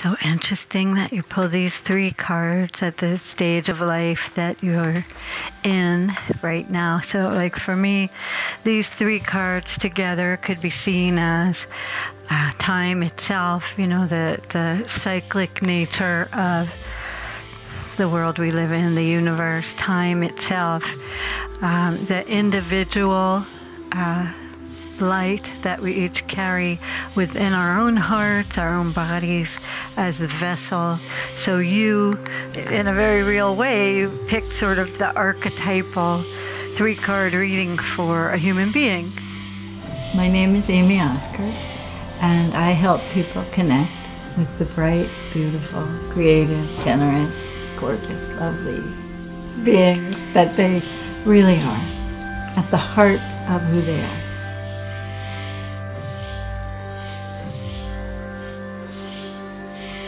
So interesting that you pull these three cards at the stage of life that you're in right now. So like for me, these three cards together could be seen as time itself, you know, the cyclic nature of the world we live in, the universe, time itself, the individual light that we each carry within our own hearts, our own bodies as the vessel. So you, in a very real way, you picked sort of the archetypal three-card reading for a human being. My name is Amy Oscar, and I help people connect with the bright, beautiful, creative, generous, gorgeous, lovely beings that they really are, at the heart of who they are.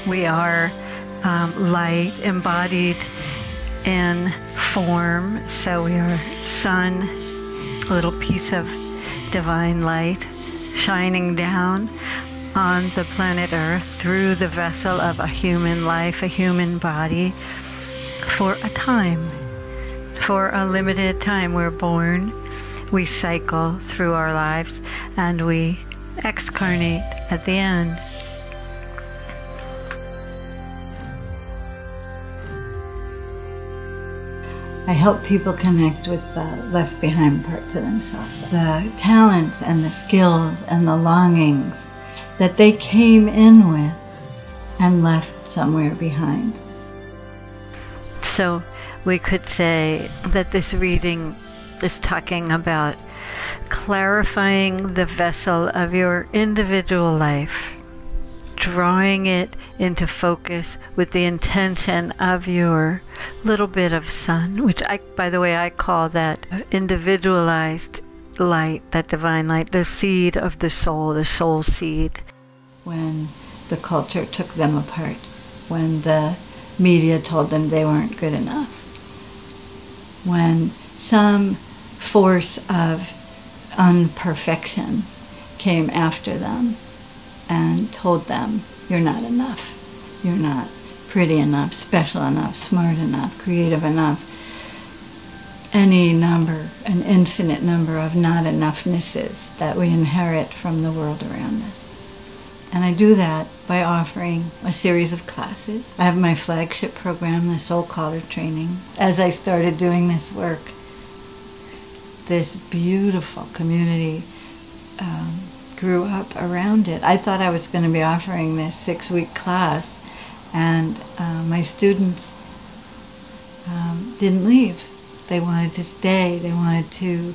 We are light embodied in form, so we are sun, a little piece of divine light shining down on the planet Earth through the vessel of a human life, a human body, for a time, for a limited time. We're born, we cycle through our lives, and we excarnate at the end. I help people connect with the left behind parts of themselves, the talents and the skills and the longings that they came in with and left somewhere behind. So we could say that this reading is talking about clarifying the vessel of your individual life, drawing it into focus with the intention of your little bit of sun, which by the way, I call that individualized light, that divine light, the seed of the soul seed. When the culture took them apart, when the media told them they weren't good enough, when some force of unperfection came after them and told them, you're not enough, you're not pretty enough, special enough, smart enough, creative enough, any number, an infinite number of not enoughnesses that we inherit from the world around us. And I do that by offering a series of classes. I have my flagship program, the Soul Caller Training. As I started doing this work, this beautiful community grew up around it. I thought I was going to be offering this 6-week class, and my students didn't leave. They wanted to stay. They wanted to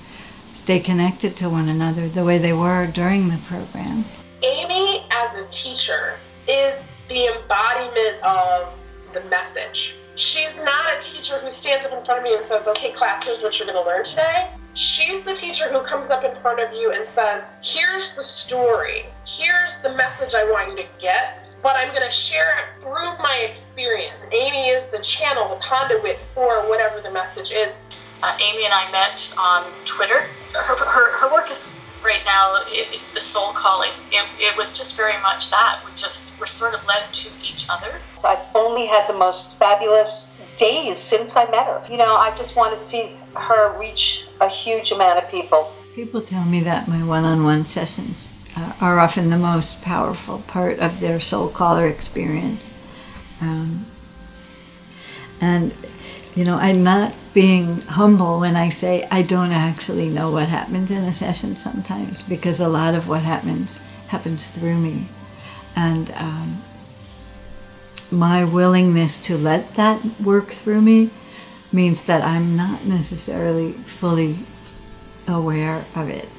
stay connected to one another the way they were during the program. Amy, as a teacher, is the embodiment of the message. She's not a teacher who stands up in front of me and says, okay, class, here's what you're going to learn today. She's the teacher who comes up in front of you and says, here's the story. Here's the message I want you to get, but I'm going to share it through my experience. Amy is the channel, the conduit for whatever the message is. Amy and I met on Twitter. Her work is right now, the soul calling. It was just very much that. We're sort of led to each other. I've only had the most fabulous days since I met her. You know, I just want to see her reach a huge amount of people. People tell me that my one-on-one sessions are often the most powerful part of their soul caller experience. And, you know, I'm not being humble when I say I don't actually know what happens in a session sometimes, because a lot of what happens through me. And my willingness to let that work through me means that I'm not necessarily fully aware of it.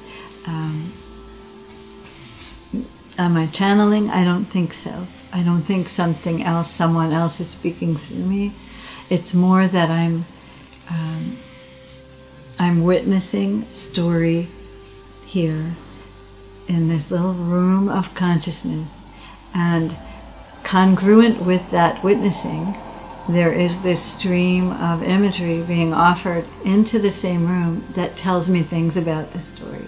Am I channeling? I don't think so. I don't think someone else is speaking through me. It's more that I'm witnessing story here in this little room of consciousness, and congruent with that witnessing, there is this stream of imagery being offered into the same room that tells me things about the story.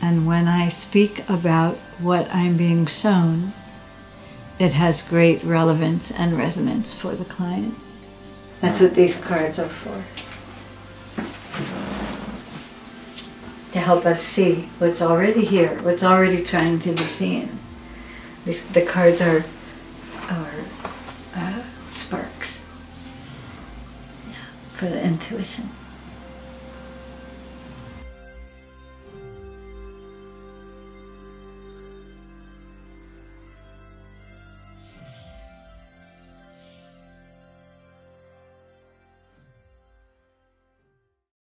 And when I speak about what I'm being shown, it has great relevance and resonance for the client. That's what these cards are for. To help us see what's already here, what's already trying to be seen. The cards are sparks, yeah, for the intuition.